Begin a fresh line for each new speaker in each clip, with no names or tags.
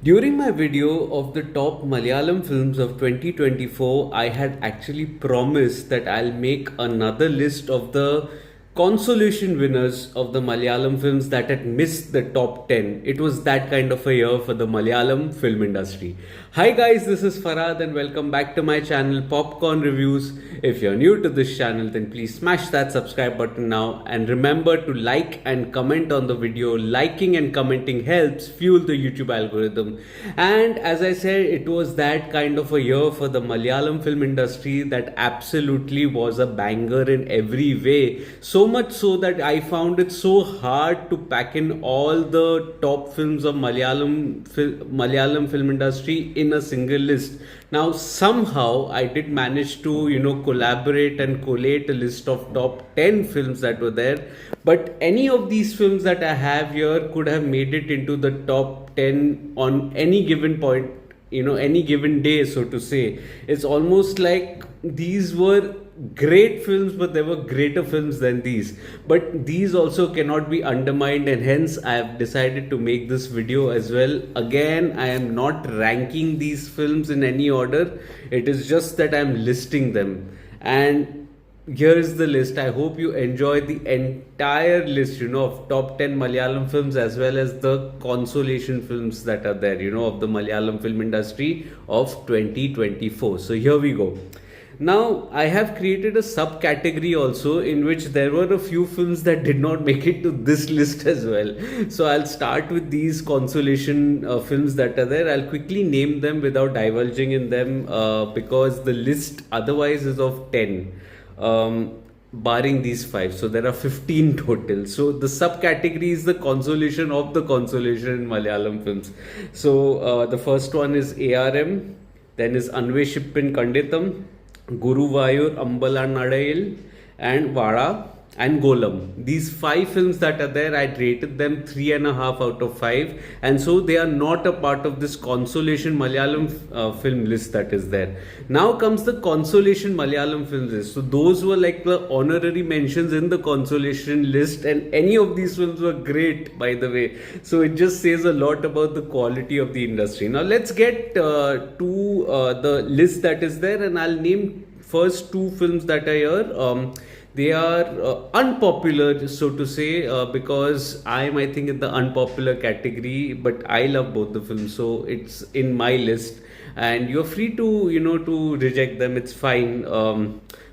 During my video of the top Malayalam films of 2024, I had actually promised that I'll make another list of the consolation winners of the Malayalam films that had missed the top 10. It was that kind of a year for the Malayalam film industry. Hi guys, this is Farhad and welcome back to my channel Popcorn Reviews. If you're new to this channel, then please smash that subscribe button now and remember to like and comment on the video. Liking and commenting helps fuel the YouTube algorithm. And as I said, it was that kind of a year for the Malayalam film industry that absolutely was a banger in every way. So much so that I found it so hard to pack in all the top films of Malayalam film industry in a single list. Now somehow I did manage to collaborate and collate a list of top 10 films that were there, but any of these films that I have here could have made it into the top 10 on any given point, any given day, so to say. It's almost like these were great films, but there were greater films than these. But these also cannot be undermined, and hence I have decided to make this video as well. Again, I am not ranking these films in any order, it is just that I am listing them. And here is the list. I hope you enjoy the entire list, of top 10 Malayalam films as well as the consolation films that are there, of the Malayalam film industry of 2024. So here we go. Now, I have created a subcategory also in which there were a few films that did not make it to this list as well. So I'll start with these consolation films that are there. I'll quickly name them without divulging in them because the list otherwise is of 10. Barring these 5, so there are 15 total. So the subcategory is the consolation of the consolation in Malayalam films. So the first one is ARM, then is Anveshippin Kanditham, Guruvayur Ambalanadayil, and Vada and Golam. These 5 films that are there, I rated them 3.5 out of 5, and so they are not a part of this consolation Malayalam film list that is there. Now comes the consolation Malayalam film list. So those were like the honorary mentions in the consolation list, and any of these films were great, by the way. So it just says a lot about the quality of the industry. Now let's get to the list that is there, and I'll name first 2 films that are here. They are unpopular, so to say, because I think, in the unpopular category, but I love both the films, so it's in my list, and you're free to to reject them. It's fine.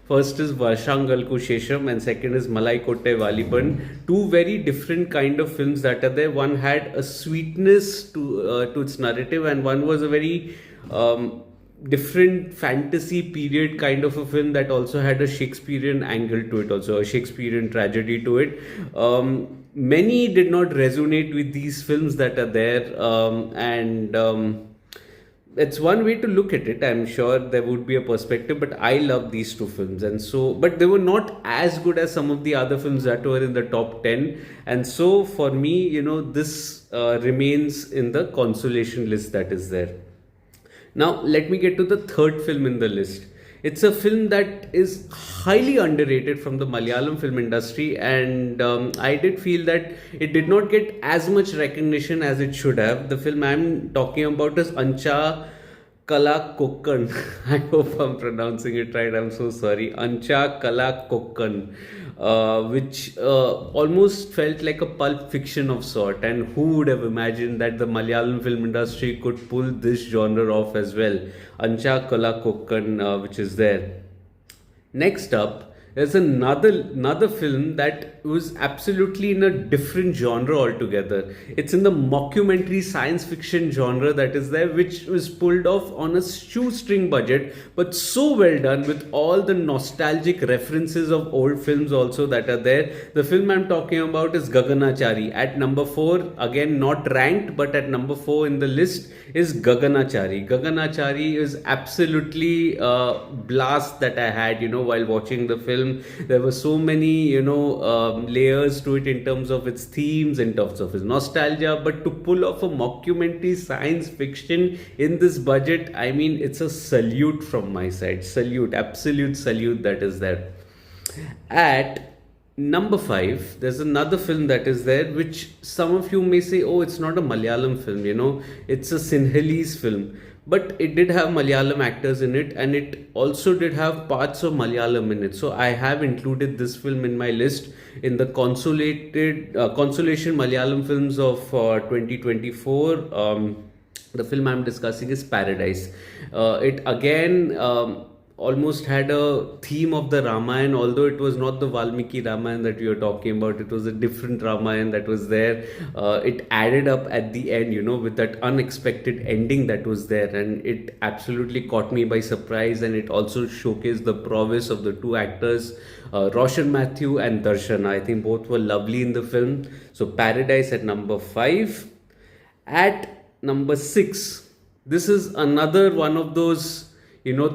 First is Varshangalku Shesham and second is Malai Kotte Valiban. 2 very different kind of films that are there. One had a sweetness to its narrative, and one was a very different fantasy period kind of a film that also had a Shakespearean angle to it, also a Shakespearean tragedy to it. Many did not resonate with these films that are there, and it's one way to look at it. I'm sure there would be a perspective, but I love these 2 films, and so, but they were not as good as some of the other films that were in the top 10, and so for me, this remains in the consolation list that is there. Now, let me get to the third film in the list. It's a film that is highly underrated from the Malayalam film industry, and I did feel that it did not get as much recognition as it should have. The film I'm talking about is Ancha Kala Kokkan. I hope I'm pronouncing it right. I'm so sorry. Ancha Kala Kokkan, which almost felt like a pulp fiction of sort. And who would have imagined that the Malayalam film industry could pull this genre off as well? Ancha Kala Kokkan, which is there. Next up, there's another film that was absolutely in a different genre altogether. It's in the mockumentary science fiction genre that is there, which was pulled off on a shoestring budget, but so well done with all the nostalgic references of old films also that are there. The film I'm talking about is Gaganachari. At number 4, again not ranked, but at number 4 in the list is Gaganachari. Gaganachari is absolutely blast that I had, while watching the film. There were so many, layers to it in terms of its themes, in terms of its nostalgia, but to pull off a mockumentary science fiction in this budget, it's a salute from my side. Salute, absolute salute that is there. At Number five, there's another film that is there, which some of you may say, oh, it's not a Malayalam film, it's a Sinhalese film. But it did have Malayalam actors in it, and it also did have parts of Malayalam in it. So I have included this film in my list in the Consolation Malayalam films of 2024. The film I'm discussing is Paradise. It again. Almost had a theme of the Ramayana, although it was not the Valmiki Ramayana that we were talking about. It was a different Ramayana that was there. It added up at the end, with that unexpected ending that was there, and it absolutely caught me by surprise. And it also showcased the prowess of the two actors, Roshan Matthew and Darshan. I think both were lovely in the film. So Paradise at number 5. At number 6, this is another one of those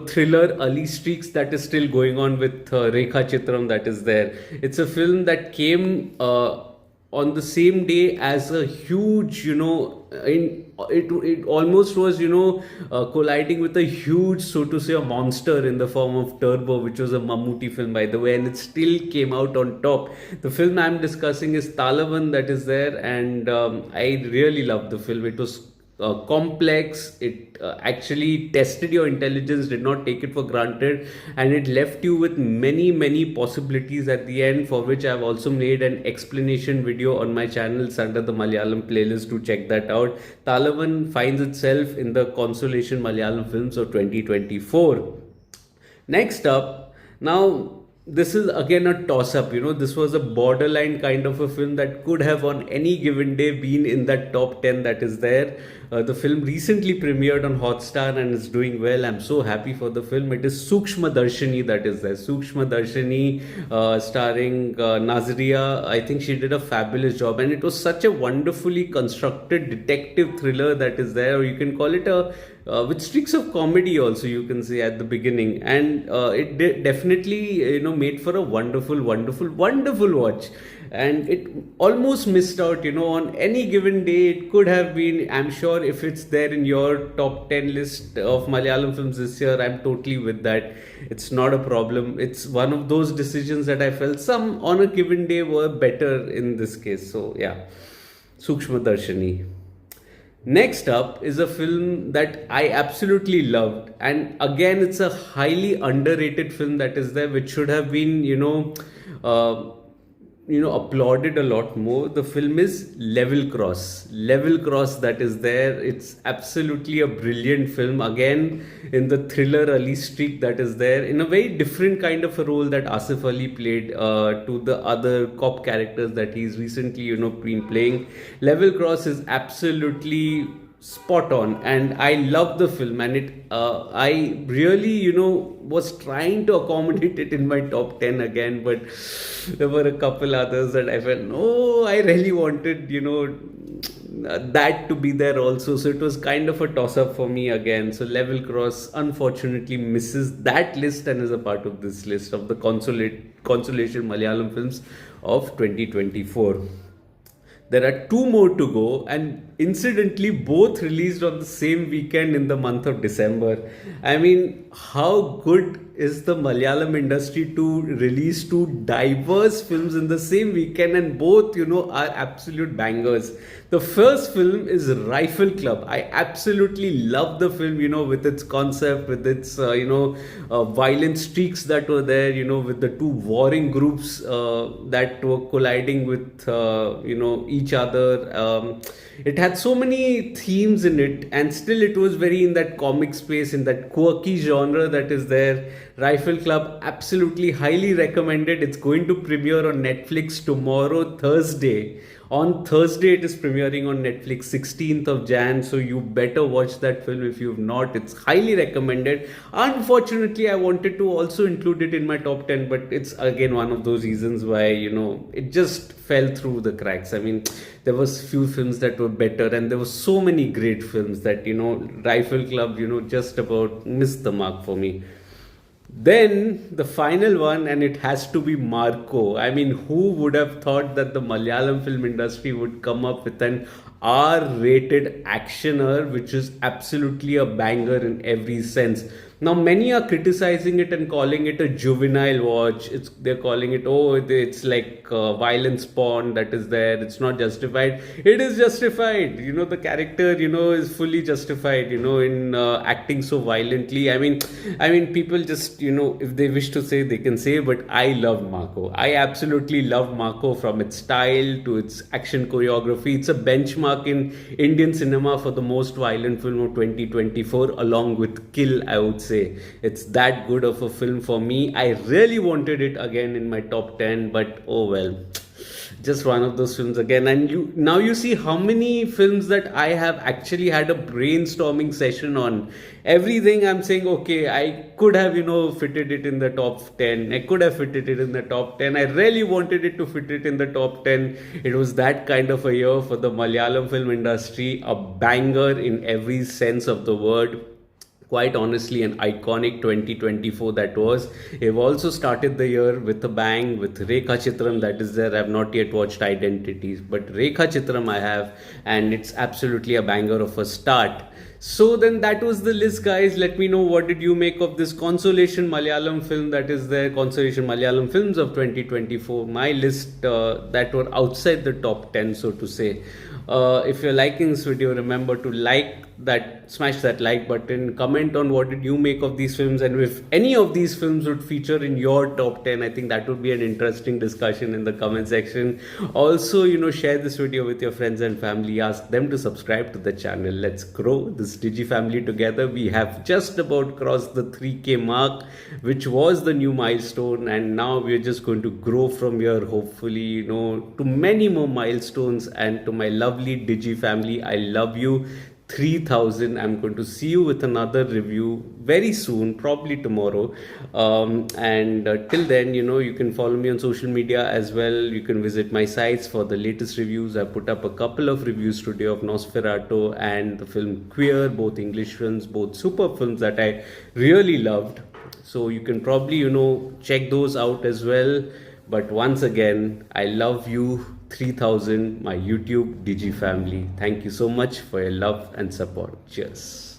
thriller early streaks that is still going on with Rekha Chitram that is there. It's a film that came on the same day as a huge, it almost was, colliding with a huge, so to say, a monster in the form of Turbo, which was a Mammootty film, by the way, and it still came out on top. The film I'm discussing is Talavan that is there, and I really loved the film. It was complex. It actually tested your intelligence, did not take it for granted, and it left you with many possibilities at the end, for which I've also made an explanation video on my channel. It's under the Malayalam playlist, to check that out. Talavan finds itself in the Consolation Malayalam films of 2024. Next up, now this is again a toss up. This was a borderline kind of a film that could have on any given day been in that top 10 that is there. The film recently premiered on Hotstar and is doing well. I'm so happy for the film. It is Sukshma Darshini that is there. Sukshma Darshini, starring Nazriya. I think she did a fabulous job, and it was such a wonderfully constructed detective thriller that is there, or you can call it a with streaks of comedy also, you can say, at the beginning. And it definitely made for a wonderful watch. And it almost missed out, on any given day. It could have been, I'm sure, if it's there in your top 10 list of Malayalam films this year, I'm totally with that. It's not a problem. It's one of those decisions that I felt some on a given day were better in this case. So yeah, Sukshma Darshini. Next up is a film that I absolutely loved, and again it's a highly underrated film that is there, which should have been applauded a lot more. The film is Level Cross that is there. It's absolutely a brilliant film, again in the thriller early streak that is there, in a very different kind of a role that Asif Ali played to the other cop characters that he's recently been playing. Level Cross is absolutely spot on, and I love the film, and I really was trying to accommodate it in my top 10 again, but there were a couple others that I felt, no, I really wanted that to be there also. So it was kind of a toss up for me again. So Level Cross unfortunately misses that list and is a part of this list of the Consolation Malayalam films of 2024. There are 2 more to go, and incidentally both released on the same weekend in the month of December. I mean, how good is the Malayalam industry to release 2 diverse films in the same weekend, and both are absolute bangers. The first film is Rifle Club. I absolutely love the film, with its concept, with its violent streaks that were there, with the 2 warring groups that were colliding with each other. It had so many themes in it, and still it was very in that comic space, in that quirky genre that is there. Rifle Club, absolutely highly recommended. It's going to premiere on Netflix tomorrow, Thursday. On Thursday, it is premiering on Netflix, 16th of Jan. So you better watch that film if you've not. It's highly recommended. Unfortunately, I wanted to also include it in my top 10, but it's again one of those reasons why, it just fell through the cracks. I mean, there was few films that were better, and there were so many great films that, Rifle Club, just about missed the mark for me. Then the final one, and it has to be Marco. I mean, who would have thought that the Malayalam film industry would come up with an R-rated actioner, which is absolutely a banger in every sense. Now, many are criticizing it and calling it a juvenile watch. They're calling it, oh, it's like violence porn that is there. It's not justified. It is justified. The character, is fully justified. In acting so violently. I mean, people just, if they wish to say, they can say. But I love Marco. I absolutely love Marco, from its style to its action choreography. It's a benchmark in Indian cinema for the most violent film of 2024, along with Kill, I would say. It's that good of a film for me. I really wanted it again in my top 10, but oh well. Just one of those films again. And you see how many films that I have actually had a brainstorming session on. Everything I'm saying, okay, I could have, fitted it in the top 10. I could have fitted it in the top 10. I really wanted it to fit it in the top 10. It was that kind of a year for the Malayalam film industry. A banger in every sense of the word. Quite honestly, an iconic 2024 that was. They've also started the year with a bang with Rekha Chitram, that is there. I've not yet watched Identities, but Rekha Chitram I have, and it's absolutely a banger of a start. So then that was the list, guys. Let me know, what did you make of this Consolation Malayalam film that is there, Consolation Malayalam films of 2024. My list that were outside the top 10, so to say. If you're liking this video, remember to smash that like button, comment on what did you make of these films, and if any of these films would feature in your top 10. I think that would be an interesting discussion in the comment section. Also, share this video with your friends and family, ask them to subscribe to the channel. Let's grow this Digi family together. We have just about crossed the 3K mark, which was the new milestone, and now we're just going to grow from here, hopefully, to many more milestones. And to my lovely Digi family, I love you. 3000. I'm going to see you with another review very soon, probably tomorrow. And till then, you can follow me on social media as well. You can visit my sites for the latest reviews. I put up a couple of reviews today of Nosferatu and the film Queer, both English films, both super films that I really loved. So you can probably, check those out as well. But once again, I love you. 3000, my YouTube Digi family. Thank you so much for your love and support. Cheers.